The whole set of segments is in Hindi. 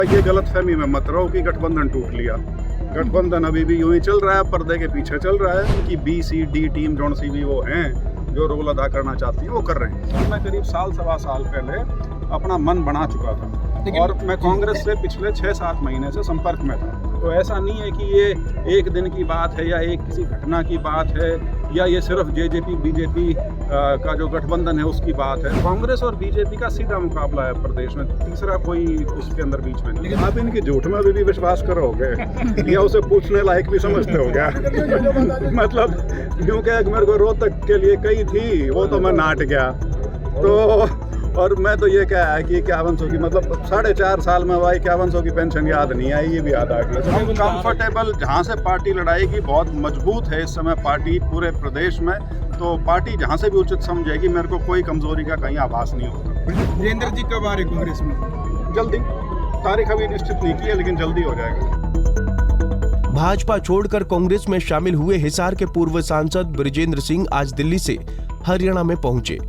ये गलतफहमी में मत रहो कि गठबंधन टूट लिया। गठबंधन अभी भी यूं ही चल रहा है, पर्दे के पीछे चल रहा है कि बी सी डी टीम जौन सी भी वो हैं जो रोल अदा करना चाहती है वो कर रहे हैं। मैं करीब साल सवा साल पहले अपना मन बना चुका था और मैं कांग्रेस से पिछले 6-7 महीने से संपर्क में था। तो ऐसा नहीं है कि ये एक दिन की बात है या एक किसी घटना की बात है या ये सिर्फ जेजेपी बीजेपी का जो गठबंधन है उसकी बात है। कांग्रेस और बीजेपी का सीधा मुकाबला है प्रदेश में, तीसरा कोई उसके अंदर बीच में नहीं। लेकिन आप इनकी झूठ में भी विश्वास करोगे या उसे पूछने लायक भी समझते हो क्या? मतलब क्योंकि मेरे को रोहतक के लिए कही थी वो तो मैं नाट गया। तो और मैं तो ये क्या है कि 5100 की मतलब 4.5 साल में भाई 5100 की पेंशन याद नहीं आई, ये भी याद आ गया। हम कंफर्टेबल जहाँ से पार्टी लड़ाएगी बहुत मजबूत है इस समय पार्टी पूरे प्रदेश में, तो पार्टी जहाँ से भी उचित समझेगी, मेरे को कोई कमजोरी का कहीं आभास नहीं होता। वीरेंद्र जी कब आ रहे कांग्रेस में? जल्दी, तारीख अभी निश्चित नहीं की है लेकिन जल्दी हो जाएगा। भाजपा छोड़कर कांग्रेस में शामिल हुए हिसार के पूर्व सांसद ब्रिजेंद्र सिंह आज दिल्ली से हरियाणा में पहुंचे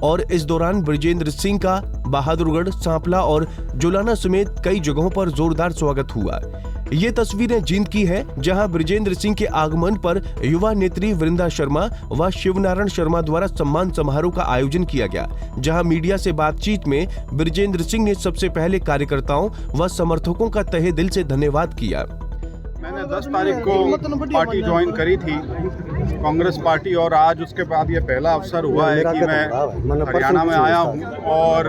और इस दौरान ब्रिजेंद्र सिंह का बहादुरगढ़, सांपला और जुलाना समेत कई जगहों पर जोरदार स्वागत हुआ। ये तस्वीरें जींद की हैं, जहां ब्रिजेंद्र सिंह के आगमन पर युवा नेत्री वृंदा शर्मा व शिवनारायण शर्मा द्वारा सम्मान समारोह का आयोजन किया गया, जहां मीडिया से बातचीत में ब्रिजेंद्र सिंह ने सबसे पहले कार्यकर्ताओं व समर्थकों का तहे दिल से धन्यवाद किया। मैंने 10 तारीख को पार्टी ज्वाइन करी थी, कांग्रेस पार्टी, और आज उसके बाद ये पहला अवसर हुआ है कि मैं हरियाणा में आया हूँ और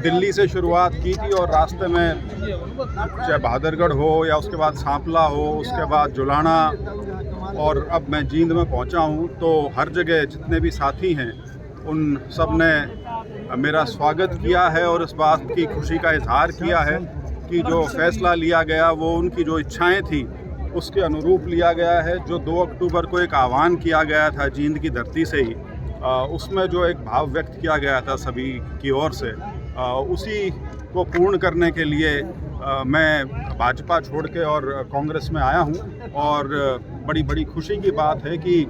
दिल्ली से शुरुआत की थी और रास्ते में चाहे बहादुरगढ़ हो या उसके बाद सांपला हो, उसके बाद जुलाना और अब मैं जींद में पहुँचा हूँ। तो हर जगह जितने भी साथी हैं उन सब ने मेरा स्वागत किया है और इस बात की खुशी का इजहार किया है कि जो फैसला लिया गया वो उनकी जो इच्छाएं थी उसके अनुरूप लिया गया है। जो 2 अक्टूबर को एक आह्वान किया गया था जींद की धरती से ही, उसमें जो एक भाव व्यक्त किया गया था सभी की ओर से, उसी को पूर्ण करने के लिए मैं भाजपा छोड़ के और कांग्रेस में आया हूं और बड़ी बड़ी खुशी की बात है कि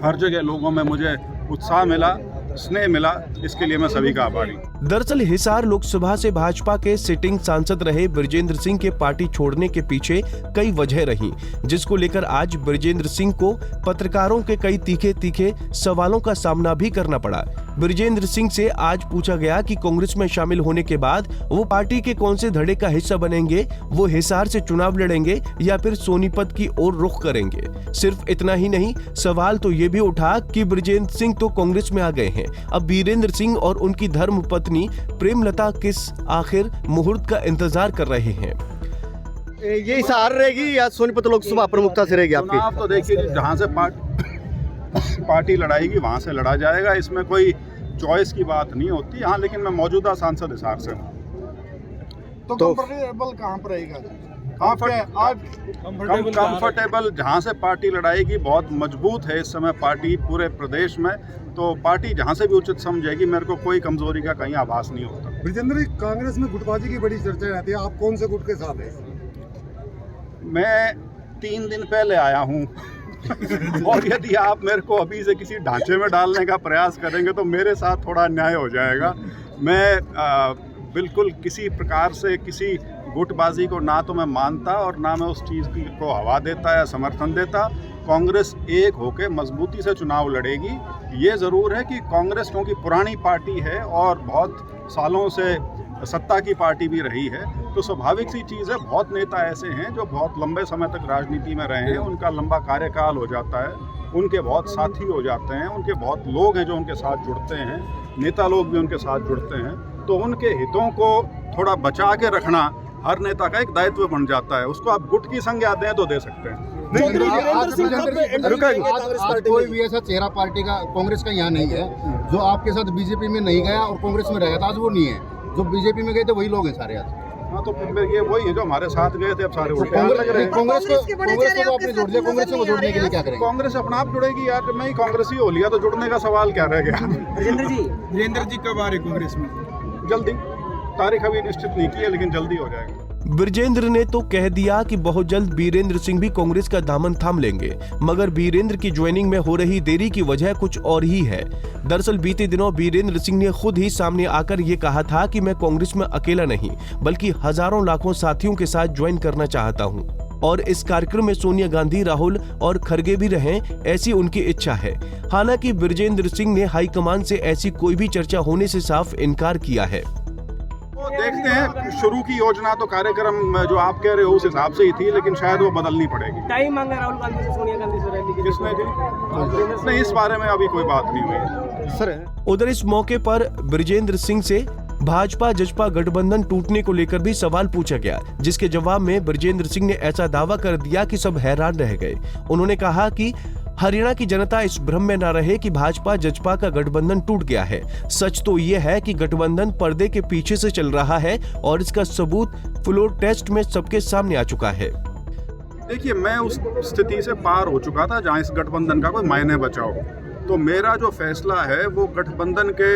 हर जगह लोगों में मुझे उत्साह मिला, स्नेह मिला, इसके लिए मैं सभी का आभारी। दरअसल हिसार लोकसभा से भाजपा के सिटिंग सांसद रहे ब्रिजेंद्र सिंह के पार्टी छोड़ने के पीछे कई वजह रही, जिसको लेकर आज ब्रिजेंद्र सिंह को पत्रकारों के कई तीखे सवालों का सामना भी करना पड़ा। ब्रिजेंद्र सिंह से आज पूछा गया कि कांग्रेस में शामिल होने के बाद वो पार्टी के कौन से धड़े का हिस्सा बनेंगे, वो हिसार से चुनाव लड़ेंगे या फिर सोनीपत की ओर रुख करेंगे। सिर्फ इतना ही नहीं, सवाल तो ये भी उठा कि ब्रिजेंद्र सिंह तो कांग्रेस में आ गए हैं, अब वीरेंद्र सिंह और उनकी धर्म पत्नी प्रेमलता किस आखिर मुहूर्त का इंतजार कर रहे हैं। ये हिसार रहेगी या सोनीपत लोकसभा प्रमुखता से रहेगी आपकी? आप तो देखिए जहाँ से पार्टी लड़ाएगी वहाँ से लड़ा जाएगा, इसमें कोई चॉइस की बात नहीं होती। हाँ, लेकिन मैं मौजूदा सांसद हिसार से हूँ। तो कंफर्टेबल कहाँ पर रहेगा? कंफर्टेबल जहाँ से पार्टी लड़ाएगी बहुत मजबूत है इस समय पार्टी पूरे प्रदेश में, तो पार्टी जहाँ से भी उचित समझेगी, मेरे को कोई कमजोरी का कहीं आभास नहीं होता। ब्रिजेंद्र जी, कांग्रेस में गुटबाजी की बड़ी चर्चा रहती है, आप कौन से गुट के साथ हैं? मैं 3 दिन पहले आया हूँ और यदि आप मेरे को अभी से किसी ढांचे में डालने का प्रयास करेंगे तो मेरे साथ थोड़ा अन्याय हो जाएगा। मैं बिल्कुल किसी प्रकार से किसी गुटबाजी को ना तो मैं मानता और ना मैं उस चीज़ को हवा देता या समर्थन देता। कांग्रेस एक होकर मजबूती से चुनाव लड़ेगी। ये ज़रूर है कि कांग्रेस क्योंकि पुरानी पार्टी है और बहुत सालों से सत्ता की पार्टी भी रही है, तो स्वाभाविक सी चीज़ है, बहुत नेता ऐसे हैं जो बहुत लंबे समय तक राजनीति में रहे हैं, उनका लंबा कार्यकाल हो जाता है, उनके बहुत साथी हो जाते हैं, उनके बहुत लोग हैं जो उनके साथ जुड़ते हैं, नेता लोग भी उनके साथ जुड़ते हैं, तो उनके हितों को थोड़ा बचा के रखना हर नेता का एक दायित्व बन जाता है। उसको आप गुट की संज्ञा दें तो दे सकते हैं। कोई भी ऐसा चेहरा पार्टी का कांग्रेस का यहाँ नहीं है जो आपके साथ बीजेपी में नहीं गया और कांग्रेस में रहेगा था, आज वो नहीं है। जो बीजेपी में गए थे वही लोग हैं सारे आज। हाँ, तो फिर ये वही है जो हमारे साथ गए थे, अब सारे उल्टे लग रहे हैं। कांग्रेस को आपने जोड़ दिया, कांग्रेस को जोड़ने के लिए क्या करेंगे? कांग्रेस अपना आप जुड़ेगी यार, जब मैं ही कांग्रेसी हो लिया तो जुड़ने का सवाल क्या रह गया? वीरेंद्र जी कब आ रहे कांग्रेस में? जल्दी, तारीख अभी निश्चित नहीं की है, लेकिन जल्दी हो जाएगा। बृजेंद्र ने तो कह दिया कि बहुत जल्द बीरेंद्र सिंह भी कांग्रेस का दामन थाम लेंगे, मगर बीरेंद्र की ज्वाइनिंग में हो रही देरी की वजह कुछ और ही है। दरअसल बीते दिनों बीरेंद्र सिंह ने खुद ही सामने आकर ये कहा था कि मैं कांग्रेस में अकेला नहीं बल्कि हजारों लाखों साथियों के साथ ज्वाइन करना चाहता हूँ और इस कार्यक्रम में सोनिया गांधी, राहुल और खड़गे भी रहें, ऐसी उनकी इच्छा है। हालांकि बृजेंद्र सिंह ने हाईकमान से ऐसी कोई भी चर्चा होने से साफ इनकार किया है। तो देखते हैं, शुरू की योजना तो कार्यक्रम जो आप कह रहे हो उस हिसाब से ही थी, लेकिन शायद वो बदलनी पड़ेगी। टाइम मांगा राहुल गांधी से, सोनिया गांधी से रैली के लिए। किसने जी? नहीं, इस बारे में अभी कोई बात नहीं हुई सर। उधर इस मौके पर बृजेंद्र सिंह से भाजपा जजपा गठबंधन टूटने को लेकर भी सवाल पूछा गया, जिसके जवाब में बृजेंद्र सिंह ने ऐसा दावा कर दिया कि सब हैरान रह गए। उन्होंने कहा कि हरियाणा की जनता इस भ्रम में न रहे कि भाजपा जजपा का गठबंधन टूट गया है। सच तो ये है कि गठबंधन पर्दे के पीछे से चल रहा है और इसका सबूत फ्लोर टेस्ट में सबके सामने आ चुका है। देखिए, मैं उस स्थिति से पार हो चुका था जहां इस गठबंधन का कोई मायने बचा हो। तो मेरा जो फैसला है वो गठबंधन के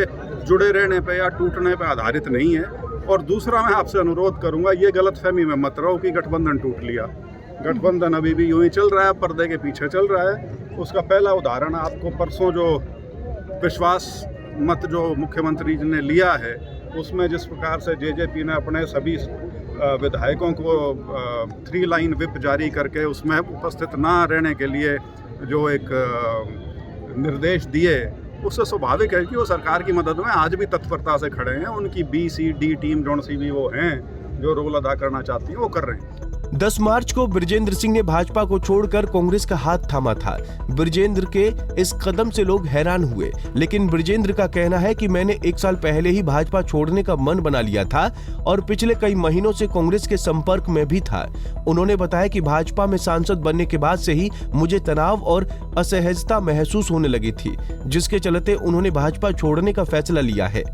जुड़े रहने पे या टूटने पे आधारित नहीं है। और दूसरा, मैं आपसे अनुरोध करूंगा, ये गलतफहमी में मत रहो कि गठबंधन टूट लिया। गठबंधन अभी भी यूं ही चल रहा है, पर्दे के पीछे चल रहा है। उसका पहला उदाहरण आपको परसों जो विश्वास मत जो मुख्यमंत्री जी ने लिया है, उसमें जिस प्रकार से जेजेपी ने अपने सभी विधायकों को 3 लाइन व्हिप जारी करके उसमें उपस्थित ना रहने के लिए जो एक निर्देश दिए, उससे स्वाभाविक है कि वो सरकार की मदद में आज भी तत्परता से खड़े हैं। उनकी BC-D टीम जौन सी भी वो हैं जो रोल अदा करना चाहती है वो कर रहे हैं। 10 मार्च को बृजेंद्र सिंह ने भाजपा को छोड़कर कांग्रेस का हाथ थामा था। बृजेंद्र के इस कदम से लोग हैरान हुए, लेकिन बृजेंद्र का कहना है कि मैंने 1 साल पहले ही भाजपा छोड़ने का मन बना लिया था और पिछले कई महीनों से कांग्रेस के संपर्क में भी था। उन्होंने बताया कि भाजपा में सांसद बनने के बाद से ही मुझे तनाव और असहजता महसूस होने लगी थी, जिसके चलते उन्होंने भाजपा छोड़ने का फैसला लिया है।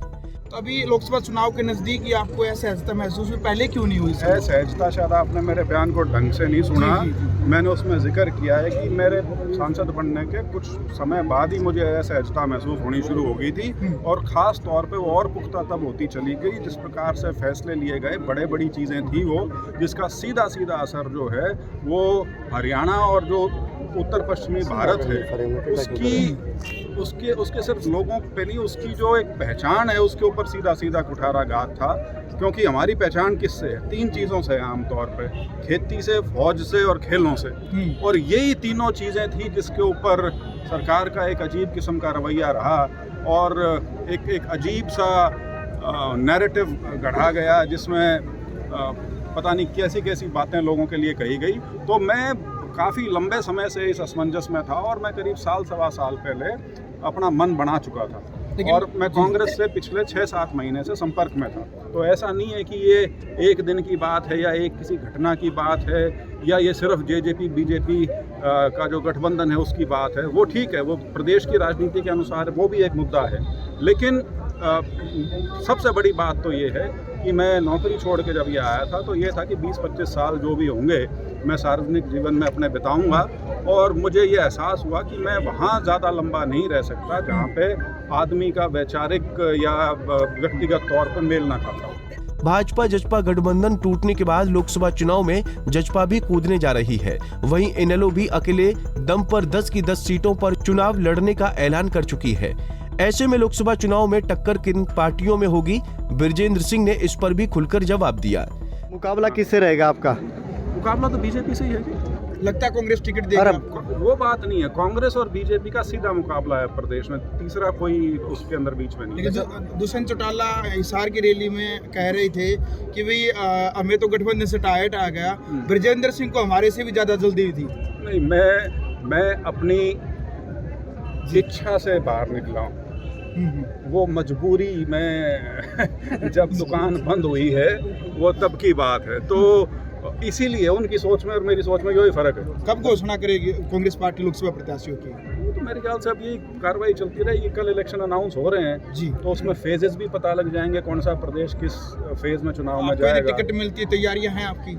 अभी लोकसभा चुनाव के नजदीक ही आपको असहजता महसूस हुई, पहले क्यों नहीं हुई? असहजता शायद आपने मेरे बयान को ढंग से नहीं सुना। मैंने उसमें जिक्र किया है कि मेरे सांसद बनने के कुछ समय बाद ही मुझे असहजता महसूस होनी शुरू हो गई थी, और ख़ास तौर पे वो और पुख्ता तब होती चली गई जिस प्रकार से फैसले लिए गए, बड़ी चीज़ें थी वो, जिसका सीधा असर जो है वो हरियाणा और जो उत्तर पश्चिमी भारत है उसके सिर्फ लोगों पे नहीं, उसकी जो एक पहचान है उसके ऊपर सीधा कुठाराघात था। क्योंकि हमारी पहचान किससे है? 3 चीज़ों से आमतौर पे, खेती से, फौज से और खेलों से। और यही तीनों चीज़ें थी जिसके ऊपर सरकार का एक अजीब किस्म का रवैया रहा और एक अजीब सा नैरेटिव गढ़ा गया जिसमें पता नहीं कैसी बातें लोगों के लिए कही गई। तो मैं काफ़ी लंबे समय से इस असमंजस में था और मैं करीब 1.25 साल पहले अपना मन बना चुका था, और मैं कांग्रेस से पिछले 6-7 महीने से संपर्क में था। तो ऐसा नहीं है कि ये एक दिन की बात है या एक किसी घटना की बात है या ये सिर्फ जेजेपी बीजेपी का जो गठबंधन है उसकी बात है। वो ठीक है, वो प्रदेश की राजनीति के अनुसार वो भी एक मुद्दा है, लेकिन सबसे बड़ी बात तो ये है कि मैं नौकरी छोड़ के जब ये आया था तो ये था कि 20-25 साल जो भी होंगे मैं सार्वजनिक जीवन में अपने बिताऊंगा, और मुझे ये एहसास हुआ कि मैं वहाँ ज़्यादा लंबा नहीं रह सकता जहाँ पे आदमी का वैचारिक या व्यक्तिगत तौर पर मेल ना खाता हो। भाजपा जजपा गठबंधन टूटने के बाद लोकसभा चुनाव में जजपा भी कूदने जा रही है। वहीं इनेलो भी अकेले दम पर 10 की 10 सीटों पर चुनाव लड़ने का ऐलान कर चुकी है। ऐसे में लोकसभा चुनाव में टक्कर किन पार्टियों में होगी, बृजेंद्र सिंह ने इस पर भी खुलकर जवाब दिया। मुकाबला किससे रहेगा आपका? मुकाबला तो बीजेपी से ही है जी। लगता है कांग्रेस टिकट देगी आपको? वो बात नहीं है, कांग्रेस और बीजेपी का सीधा मुकाबला है प्रदेश में, तीसरा कोई उसके अंदर बीच में नहीं। लेकिन दुष्यंत चौटाला हिसार की रैली में कह रहे थे कि भाई हमें तो गठबंधन से टाइट आ गया, बृजेंद्र सिंह को हमारे से भी ज्यादा जल्दी थी। नहीं, मैं अपनी इच्छा से बाहर निकला हूँ, वो मजबूरी में जब दुकान बंद हुई है वो तब की बात है। तो इसीलिए उनकी सोच में और मेरी सोच में यही फर्क है। कब घोषणा करेगी कांग्रेस पार्टी लोकसभा प्रत्याशियों की? तो मेरे ख्याल से अब ये कार्रवाई चलती रहेगी। कल इलेक्शन अनाउंस हो रहे हैं जी, तो उसमें फेजेस भी पता लग जाएंगे, कौन सा प्रदेश किस फेज में चुनाव में जाएगा। टिकट मिलती है, तैयारियां हैं आपकी?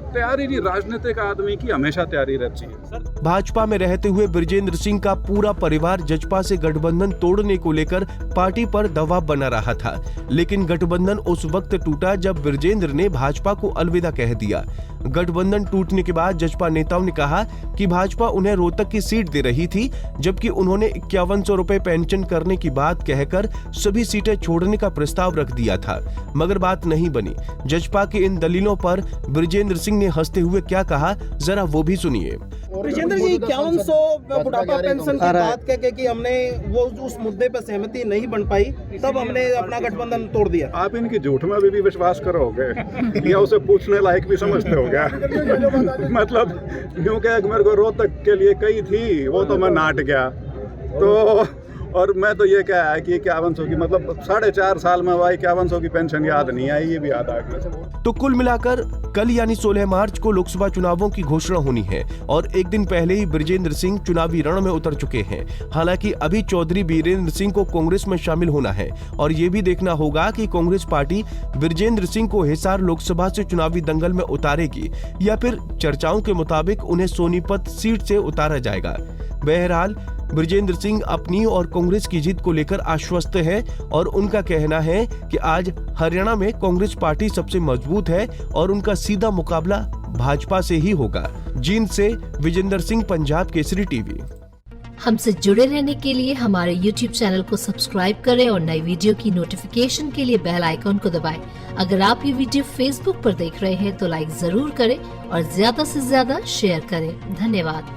तैयारी नहीं, राजनीतिक आदमी की हमेशा तैयारी रहती है। भाजपा में रहते हुए बृजेंद्र सिंह का पूरा परिवार जजपा से गठबंधन तोड़ने को लेकर पार्टी पर दबाव बना रहा था, लेकिन गठबंधन उस वक्त टूटा जब बृजेंद्र ने भाजपा को अलविदा कह दिया। गठबंधन टूटने के बाद जजपा नेताओं ने कहा कि भाजपा उन्हें रोहतक की सीट दे रही थी, जबकि उन्होंने 5100 रुपए पेंशन करने की बात कहकर सभी सीटें छोड़ने का प्रस्ताव रख दिया था, मगर बात नहीं बनी। जजपा के इन दलीलों पर बृजेंद्र सिंह ने हंसते हुए क्या कहा, जरा वो भी सुनिए। बृजेंद्र जी 5100 बुढ़ापा पेंशन की बात कह के कि हमने वो उस मुद्दे पर सहमति नहीं बन पाई, तब हमने अपना गठबंधन तोड़ दिया। आप इनकी झूठ में भी विश्वास करोगे या उसे पूछने लायक भी समझते हो क्या? मतलब क्योंकि मेरे को रोहतक के लिए कही थी, वो तो मैं नाट गया। तो और मैं तो ये क्या है कि 5100 की, मतलब 4.5 साल में भाई 5100 की पेंशन याद नहीं आई, ये भी याद आ गया। तो कुल मिलाकर कल यानी 16 मार्च को लोकसभा चुनावों की घोषणा होनी है और एक दिन पहले ही बृजेंद्र सिंह चुनावी रण में उतर चुके हैं। हालांकि अभी चौधरी बीरेंद्र सिंह को कांग्रेस में शामिल होना है और ये भी देखना होगा कि कांग्रेस पार्टी बृजेंद्र सिंह को हिसार लोकसभा से चुनावी दंगल में उतारेगी या फिर चर्चाओं के मुताबिक उन्हें सोनीपत सीट से उतारा जाएगा। बहरहाल बृजेंद्र सिंह अपनी और कांग्रेस की जीत को लेकर आश्वस्त है और उनका कहना है कि आज हरियाणा में कांग्रेस पार्टी सबसे मजबूत है और उनका सीधा मुकाबला भाजपा से ही होगा। जींद से विजेंद्र सिंह, पंजाब केसरी टीवी। हमसे जुड़े रहने के लिए हमारे YouTube चैनल को सब्सक्राइब करें और नई वीडियो की नोटिफिकेशन के लिए बेल आइकॉन को दबाएं। अगर आप ये वीडियो Facebook पर देख रहे हैं तो लाइक जरूर करें और ज्यादा से ज्यादा शेयर करें। धन्यवाद।